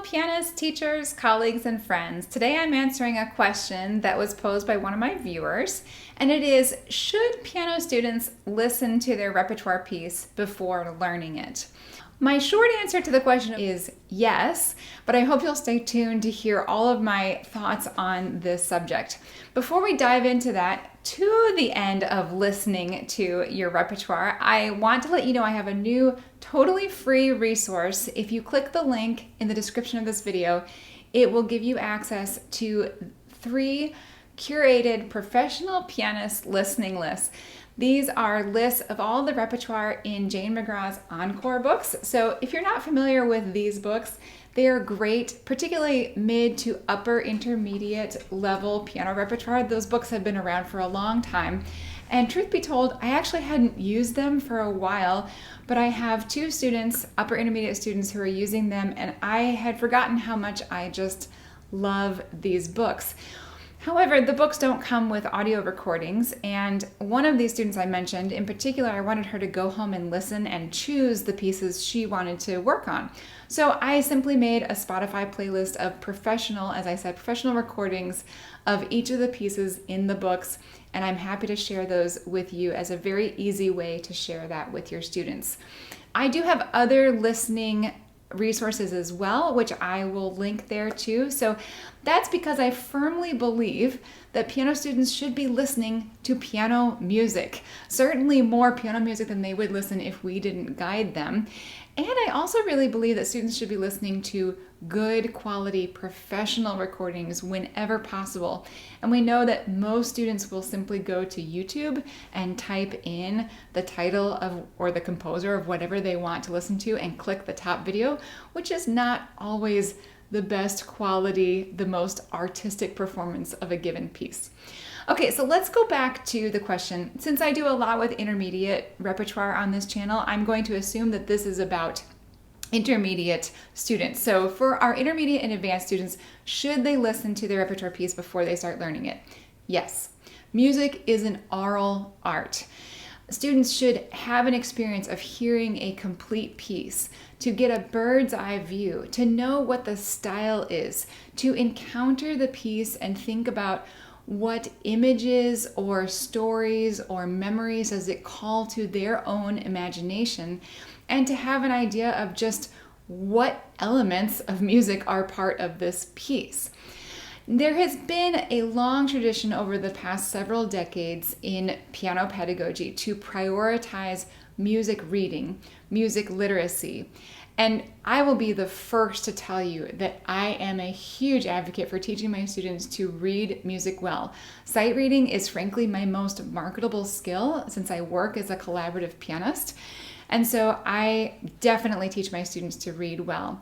pianists, teachers, colleagues, and friends. Today I'm answering a question that was posed by one of my viewers, and it is, should piano students listen to their repertoire piece before learning it? My short answer to the question is yes, but I hope you'll stay tuned to hear all of my thoughts on this subject. Before we dive into that, to the end of listening to your repertoire, I want to let you know I have a new totally free resource. If you click the link in the description of this video, it will give you access to 3 curated professional pianist listening lists. These are lists of all the repertoire in Jane McGraw's Encore books. So if you're not familiar with these books, they are great, particularly mid to upper intermediate level piano repertoire. Those books have been around for a long time. And truth be told, I actually hadn't used them for a while, but I have 2 students, upper intermediate students, who are using them, and I had forgotten how much I just love these books. However, the books don't come with audio recordings, and one of these students I mentioned, in particular, I wanted her to go home and listen and choose the pieces she wanted to work on. So I simply made a Spotify playlist of professional recordings of each of the pieces in the books, and I'm happy to share those with you as a very easy way to share that with your students. I do have other listening resources as well, which I will link there too. So that's because I firmly believe that piano students should be listening to piano music, certainly more piano music than they would listen if we didn't guide them. And I also really believe that students should be listening to good quality professional recordings whenever possible. And we know that most students will simply go to YouTube and type in the title of or the composer of whatever they want to listen to and click the top video, which is not always the best quality, the most artistic performance of a given piece. Okay, so let's go back to the question. Since I do a lot with intermediate repertoire on this channel, I'm going to assume that this is about intermediate students. So for our intermediate and advanced students, should they listen to their repertoire piece before they start learning it? Yes. Music is an oral art. Students should have an experience of hearing a complete piece, to get a bird's eye view, to know what the style is, to encounter the piece and think about what images or stories or memories does it call to their own imagination, and to have an idea of just what elements of music are part of this piece. There has been a long tradition over the past several decades in piano pedagogy to prioritize music reading, music literacy. And I will be the first to tell you that I am a huge advocate for teaching my students to read music well. Sight reading is frankly my most marketable skill since I work as a collaborative pianist. And so I definitely teach my students to read well.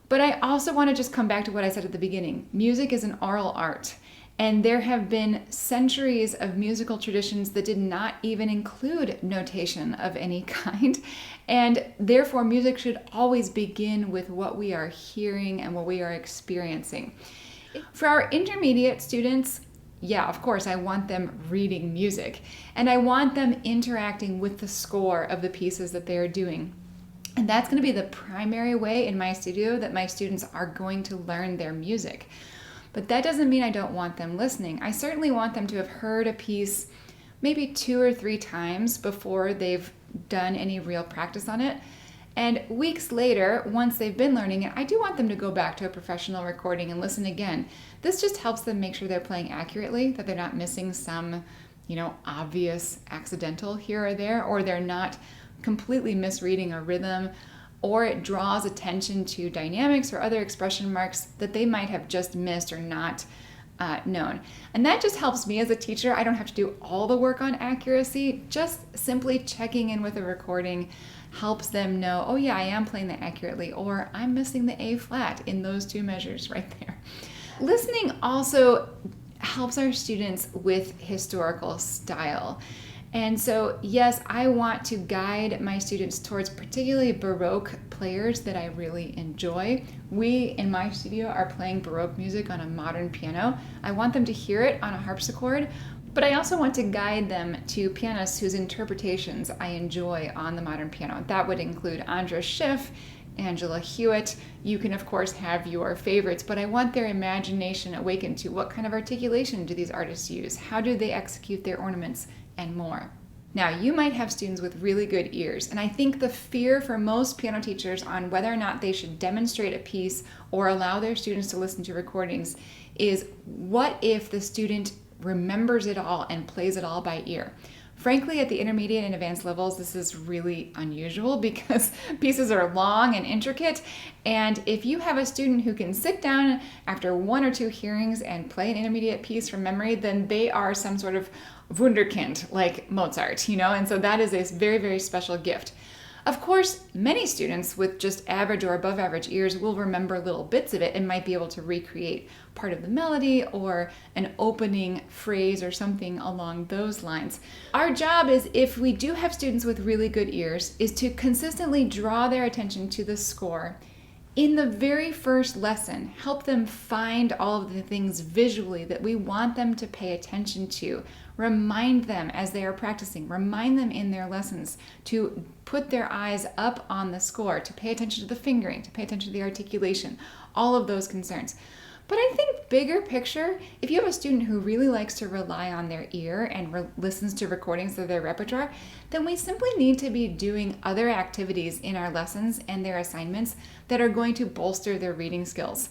But I also want to just come back to what I said at the beginning. Music is an oral art. And there have been centuries of musical traditions that did not even include notation of any kind. And therefore, music should always begin with what we are hearing and what we are experiencing. For our intermediate students, yeah, of course, I want them reading music. And I want them interacting with the score of the pieces that they are doing. And that's going to be the primary way in my studio that my students are going to learn their music. But that doesn't mean I don't want them listening. I certainly want them to have heard a piece maybe 2 or 3 times before they've done any real practice on it. And weeks later, once they've been learning it, I do want them to go back to a professional recording and listen again. This just helps them make sure they're playing accurately, that they're not missing some, obvious accidental here or there, or they're not completely misreading a rhythm, or it draws attention to dynamics or other expression marks that they might have just missed or not known. And that just helps me as a teacher. I don't have to do all the work on accuracy. Just simply checking in with a recording helps them know, oh yeah, I am playing that accurately, or I'm missing the A flat in those 2 measures right there. Listening also helps our students with historical style. And so, yes, I want to guide my students towards particularly Baroque players that I really enjoy. We, in my studio, are playing Baroque music on a modern piano. I want them to hear it on a harpsichord, but I also want to guide them to pianists whose interpretations I enjoy on the modern piano. That would include Andras Schiff, Angela Hewitt. You can, of course, have your favorites, but I want their imagination awakened to what kind of articulation do these artists use? How do they execute their ornaments? And more. Now, you might have students with really good ears, and I think the fear for most piano teachers on whether or not they should demonstrate a piece or allow their students to listen to recordings is, what if the student remembers it all and plays it all by ear? Frankly, at the intermediate and advanced levels, this is really unusual because pieces are long and intricate. And if you have a student who can sit down after 1 or 2 hearings and play an intermediate piece from memory, then they are some sort of wunderkind like Mozart, and so that is a very, very special gift. Of course, many students with just average or above average ears will remember little bits of it and might be able to recreate part of the melody or an opening phrase or something along those lines. Our job is, if we do have students with really good ears, is to consistently draw their attention to the score. In the very first lesson, help them find all of the things visually that we want them to pay attention to. Remind them as they are practicing, remind them in their lessons to put their eyes up on the score, to pay attention to the fingering, to pay attention to the articulation, all of those concerns. But I think bigger picture, if you have a student who really likes to rely on their ear and listens to recordings of their repertoire, then we simply need to be doing other activities in our lessons and their assignments that are going to bolster their reading skills.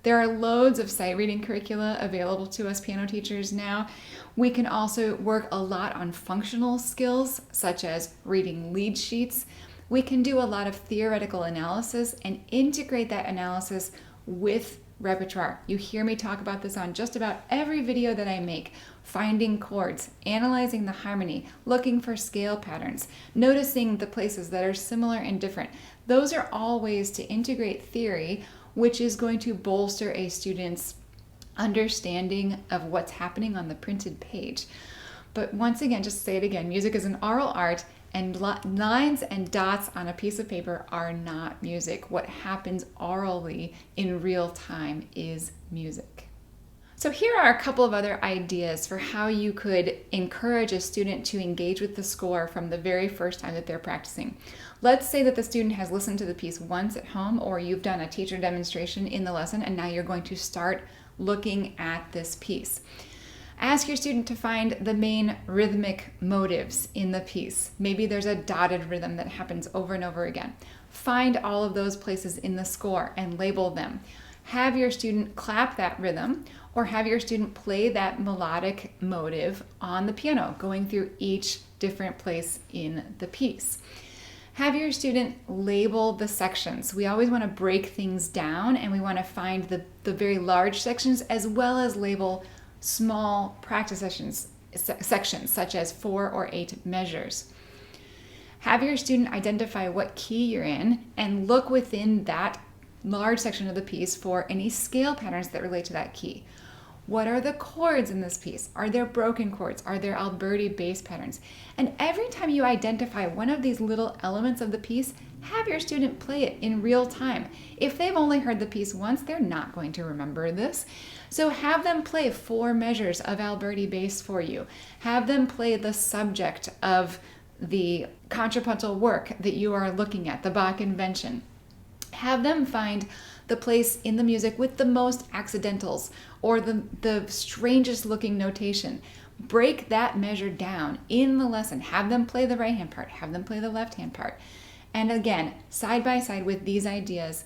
There are loads of sight reading curricula available to us piano teachers now. We can also work a lot on functional skills, such as reading lead sheets. We can do a lot of theoretical analysis and integrate that analysis with repertoire. You hear me talk about this on just about every video that I make. Finding chords, analyzing the harmony, looking for scale patterns, noticing the places that are similar and different. Those are all ways to integrate theory, which is going to bolster a student's understanding of what's happening on the printed page. But once again, just say it again, music is an oral art, and lines and dots on a piece of paper are not music. What happens orally in real time is music. So here are a couple of other ideas for how you could encourage a student to engage with the score from the very first time that they're practicing. Let's say that the student has listened to the piece once at home, or you've done a teacher demonstration in the lesson, and now you're going to start looking at this piece. Ask your student to find the main rhythmic motives in the piece. Maybe there's a dotted rhythm that happens over and over again. Find all of those places in the score and label them. Have your student clap that rhythm, or have your student play that melodic motive on the piano, going through each different place in the piece. Have your student label the sections. We always want to break things down, and we want to find the very large sections as well as label small practice sections such as 4 or 8 measures. Have your student identify what key you're in and look within that large section of the piece for any scale patterns that relate to that key. What are the chords in this piece? Are there broken chords? Are there Alberti bass patterns? And every time you identify one of these little elements of the piece, have your student play it in real time. If they've only heard the piece once, they're not going to remember this. So have them play 4 measures of Alberti bass for you. Have them play the subject of the contrapuntal work that you are looking at, the Bach invention. Have them find the place in the music with the most accidentals or the strangest looking notation. Break that measure down in the lesson. Have them play the right hand part. Have them play the left hand part. And again, side by side with these ideas,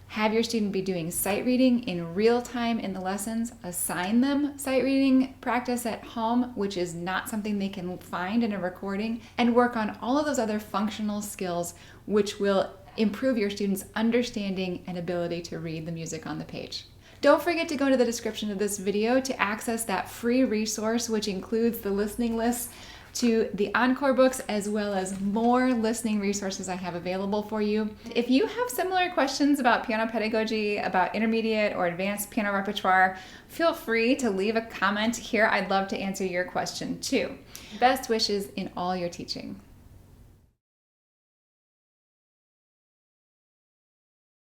have your student be doing sight reading in real time in the lessons. Assign them sight reading practice at home, which is not something they can find in a recording, and work on all of those other functional skills which will improve your students' understanding and ability to read the music on the page. Don't forget to go to the description of this video to access that free resource, which includes the listening list to the Encore books, as well as more listening resources I have available for you. If you have similar questions about piano pedagogy, about intermediate or advanced piano repertoire, feel free to leave a comment here. I'd love to answer your question too. Best wishes in all your teaching.